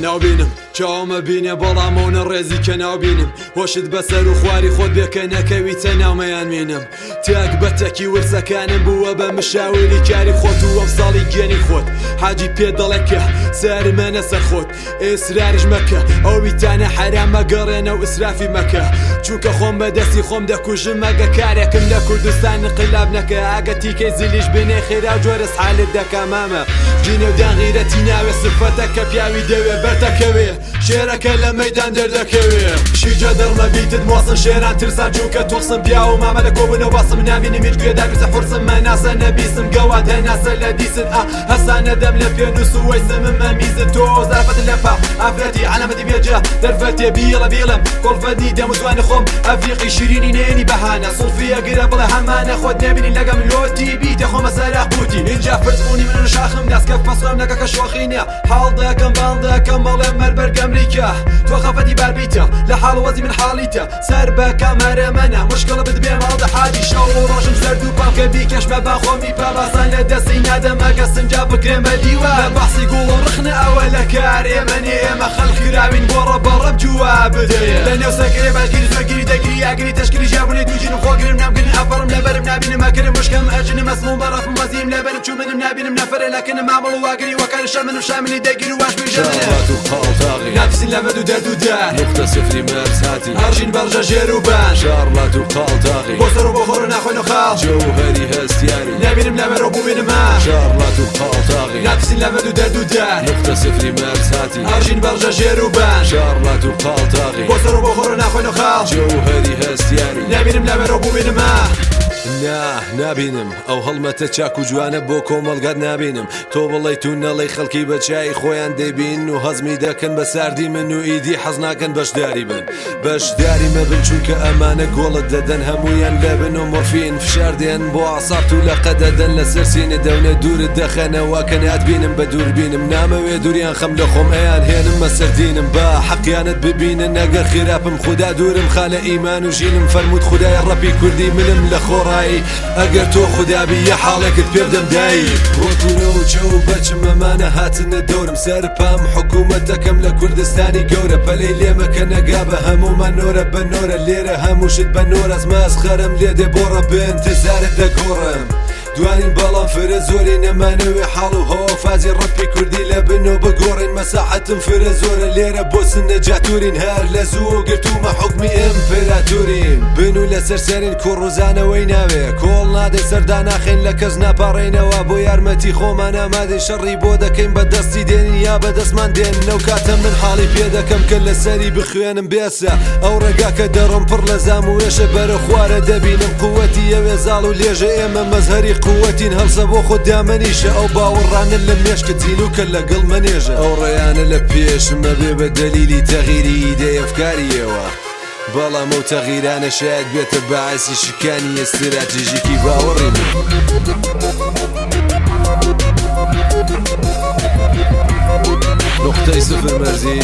ناوبینم چاومە بینێ بەڵامەونە ڕێزی کە ناوبینم هۆشت بەسەر و خواری خۆت بێکە نەکەویتە ناومەیان مینم تاک بەتەکی ورسەکانم بووە بە مشاوری کاری خۆت و ئەم ساڵی گێنی خۆت حاجی پێ دەڵێکە سارمەنە سەر خۆت ئێسراریش مەکە ئەو بیتانە حرامە گەڕێنە و ئسرافی مەکە چونکە خۆم بەدەستی خۆم دەکوژم ئەگە کارێکم لە کوردستان قلاب نەکە ئاگە تیکەی زیلیش بنێ خێرا جۆرەس حالت دەکا مامە جینە و داغیرەتی ناوێ سفەتە کە پیاوی دەوێ بەرتەکەوێ شێرەکە لە مەیدان دەردەکەوێ شیجە دەڕمە بیتت مۆسن شێران ترسان جوکە تۆخسم پیا و مامە لە کۆبنەوە باسم نامینی میرگوێ دابیسە حورسم مەناسە نەبیسم گەوات هەناسە لە دیسن هەسانە دەم لە پێنووس و وەیسمم مەمیزت تۆ زارفەت لە پاو ئافرەتی عەلەمەتی بێجە دەرفەتێ بیڵە بیڵم کۆڵفەدی دەم و زوانی خۆم ئەفریقی شیرینی نێنی بەهانە سڵفیە گرە بڵێ هەمانە خۆت نەبینی لەگەم لۆتی بیتە خۆمە سەرا قوتی اینجا فرزبوونی من شاخم دەستکە پەسڕم نەکە شۆخی نییە حاڵ دەکەم باڵ دەکەم بەڵێ مەربەرگ ئەمریکا تۆ خەفەتی باربیتە لە حاڵ وەزی من حاڵیتە سەر بە کامەرە منە مشکڵە بتبێ ماڵدە حاجی شەو و ڕۆژم سەرد و پاکە بیکەشمە با خۆمی پاباسان لە دەستی نادەمەگە سنجا بکرێم بە دیوار لە بەحسی گوڵ و ڕخنە ئەوە لە کار ئێمەنێ ئێمە خەڵک کراوین بۆ ڕەبەڕەب جووا بدەیە لە نێو سەکرێ باشگیری زۆرگیری دەگیری یاگیری تەشکیلی ژابوونی دووجینم خۆگرم نامگرن ئەفەڕم لەبەرم نابینم ئەکرم مشکم ئەجنم ئەسمم بەڕەفم وەزیم لەبەرم چوو منم نابینم نەفرە لەکنم مامەڵ و واگری وەکان شەمنم شامنی دەگیر و واش بێژەمنە نافسین لەمەد و دەرد و دار نقطة صفری مرز هاتی هەرژین بەڕژە ژێر و بان شارڵات و قاڵتاغی بۆ سەر و بۆ خۆر و ناخۆین و خاڵ جەوهەری هەستیاری نبینم لەبەرەوە بووبینمە شارڵات و قاڵتاغی نافسین لەمەد و دەرد و دار نقطة صفری مرز هاتی هەرژین بەڕژە ژێر و بان شارڵات و قاڵتاغی بۆ سەر و بۆ خۆر و ناخۆین و خاڵ جەوهەری هەستیاری نبینم لەبەرەوە بووبینمە نابینم ئەو هەڵمەتە چاک و جوانە بۆ کۆمەڵگات نابینم تۆ بڵێ تو نەڵێی خەڵکی بە چای خۆیان دەبین و هەزمی دەکەن بە ساردی من و ئیدی حەز ناکەن بەشداری بن بەشداری مەبن چونکە ئەمانە گۆڵت دەدەن هەمویان لەبن و مۆرفین فشار دێن بۆ عسابت و لە قەدەدەن لەسەر سینە دەونە دوورت دەخەنەوە کە ناتبینم بە دووربینم نامەوێ دووریان خەم لە خۆم ئەیان هێنم مەسەردینم بە حەقیانت ببینن ئەگەر خراپم خوددا دوورم خالە ئیمان و ژینم فەرمووت خودای ڕەبی کوردی منم لە خۆڕایی ئەگەر تۆ خودابی یە حاڵێکت پێدەم دایی ڕۆتونە و چە و بەچم ئەمانە هاتنە دەورم سەر پام حکوومەت دەکەم لە کوردستانی گەورە پەلەی لێمەکە نەگا بە هەمومان نۆرە بە نۆرە لێرە هەمووشت بە نۆرەز ماسخەرم لێ دێ بۆڕە بن تزارت دەگۆڕم دوانین بەڵام فرە زۆری نەمانەوێ حاڵ و هەوافازی ڕەپی کوردی لە بن و بگۆڕین مەساحەتم فرە زۆرە لێرە بۆ سنە جاتورین هەر لە زوو گرتومە حکمی ئیمپێراتورین بن و لەسەر سەرین کوڕوزانەوەی ناوێ کۆڵ نادێ سەردا ناخین لە کەس ناپاڕێنەوە بۆ یارمەتی خۆمان ئامادەی شەڕی بۆ دەکەین بە دەستی دێنین یا بە دەستمان دێن لەو کاتە من حاڵی پێ دەکەم کە لەسەری بخوێنم بێسە ئەو ڕێگا کە دەڕم پڕ لە زام و وێشە بەرە خوارە دەبینم قووەتی ئەوێ زاڵ و لێژە ئێمە مەزهەری قووەتین هەڵسە بۆ خۆ دامەنیشە ئەو باوەڕانە لە مێشکتین و کە لەگەڵ منێژە ئەو ڕێیانە لە پێشمە بێ بە دەلیلی تەغیری ئیدەی ئەفکاریەوە بەڵام ئەو تەغیرانە شاید بێتە بەعاسی شکانی ئەستراتیژیکی باوەڕی من نقطەی سفر مەرزی